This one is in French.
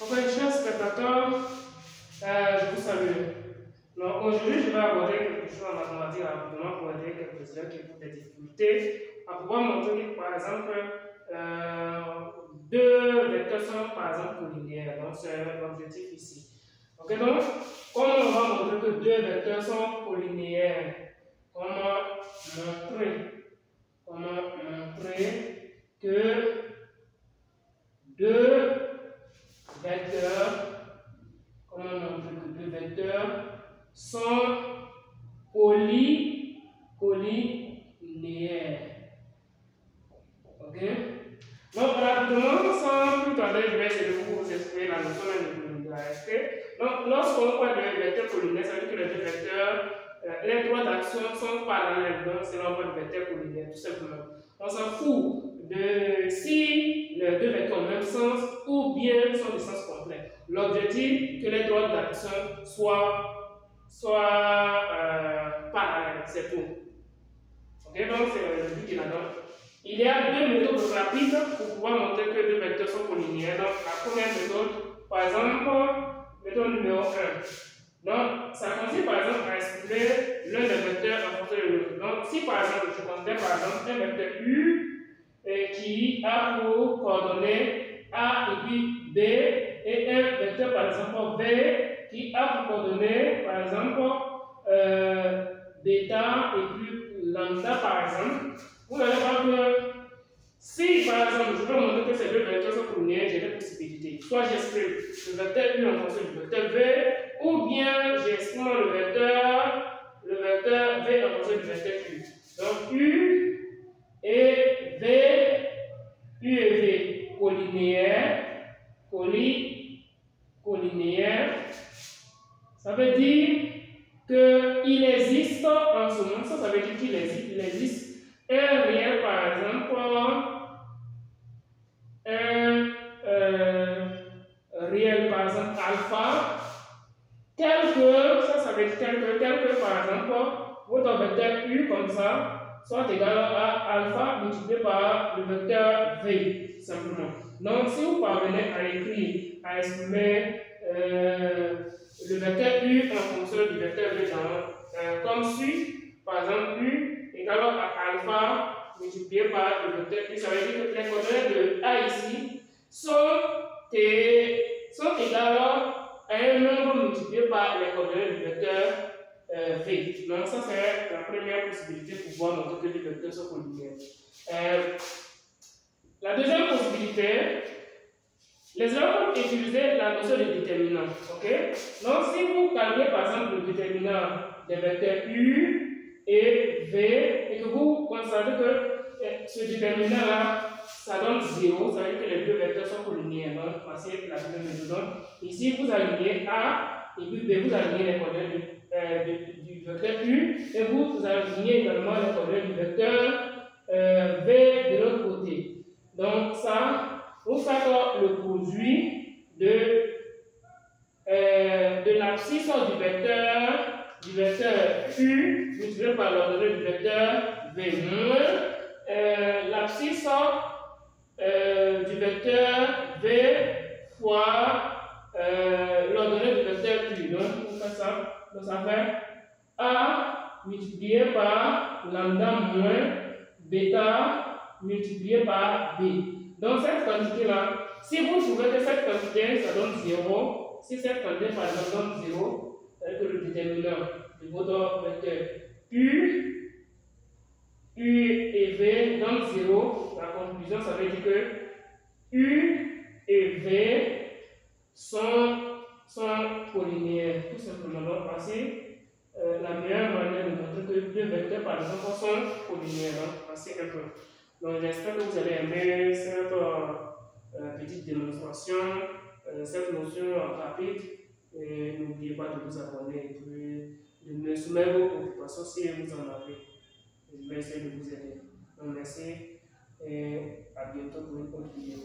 Ok, chers spectateurs, je vous salue. Donc aujourd'hui, je vais aborder quelque chose en mathématiques rapidement pour aider quelques élèves qui ont des difficultés à pouvoir montrer que, par exemple, deux vecteurs sont par exemple collinéaires. Donc c'est l'objectif ici. Ok, donc, comment on va montrer que deux vecteurs sont collinéaires? Comment montrer que deux vecteurs, sont collinéaires. Ok? Donc, rapidement, sans plus tarder, je vais essayer de vous expliquer la notion de collinéarité. Donc, lorsqu'on parle de vecteurs collinéaires, ça veut dire que les deux vecteurs, les droits d'action sont parallèles. Donc, c'est l'envoi de vecteurs collinéaires, tout simplement. On s'en fout de si les deux vecteurs ont le même sens ou bien sont de sens complet. L'objectif, que les droits d'action soient parallèles, c'est tout. Ok, donc c'est le but qu'il a donc. Il y a deux méthodes rapides pour pouvoir montrer que deux vecteurs sont collinéaires. Donc, la première méthode, par exemple, méthode numéro 1. Donc, ça consiste par exemple à exprimer l'un des vecteurs en fonction de l'autre. Donc, si par exemple, je considère par exemple un vecteur U qui a pour coordonnées A et puis B, et un vecteur par exemple V qui a pour coordonnées par exemple bêta et puis lambda par exemple, vous allez voir que si par exemple je veux montrer que ces deux vecteurs sont collinéaires, j'ai deux possibilités. Soit j'exprime le vecteur U en fonction du vecteur V, ou bien j'exprime le vecteur V en fonction du vecteur U. Donc U et V collinéaire, ça veut dire qu'il existe en ce moment, ça veut dire qu'il existe un réel par exemple, réel par exemple alpha, tel que par exemple votre vecteur U comme ça soit égal à alpha multiplié par le vecteur V simplement. Donc si vous parvenez à exprimer le vecteur U en fonction du vecteur V comme suit, par exemple U égale à alpha multiplié par le vecteur U, ça veut dire que les coordonnées de A ici sont égales à un nombre multiplié par les coordonnées du vecteur V. Donc ça c'est la première possibilité pour pouvoir montrer que les vecteurs sont collinéaires. La deuxième possibilité, les élèves vont utiliser la notion de déterminant. Okay? Donc si vous calculez par exemple le déterminant des vecteurs U et V et que vous constatez que ce déterminant là ça donne 0, ça veut dire que les deux vecteurs sont collinéaires. Donc voici la deuxième méthode. Ici vous alignez A et puis B, vous alignez les coordonnées du vecteur U et vous alignez également les coordonnées du vecteur V de l'autre côté. Donc ça, vous faites le produit de l'abscisse du vecteur U multiplié par l'ordonnée du vecteur V moins l'abscisse du vecteur V fois l'ordonnée du vecteur U. Donc vous faites ça, donc ça fait A multiplié par lambda moins bêta multiplié par B. Donc cette quantité-là, si vous trouvez que cette quantité, ça donne 0, si cette quantité par exemple donne 0, c'est que le déterminant de votre vecteur U et V donne 0, la conclusion, ça veut dire que U et V sont collinéaires, tout simplement. Donc voici la meilleure manière de montrer que deux vecteurs par exemple sont collinéaires. Voici un peu. Donc j'espère que vous allez aimer cette petite démonstration, cette notion rapide. Et n'oubliez pas de vous abonner et puis de me soumettre vos préoccupations si vous en avez. Je vais essayer de vous aider. Donc merci et à bientôt pour une autre vidéo.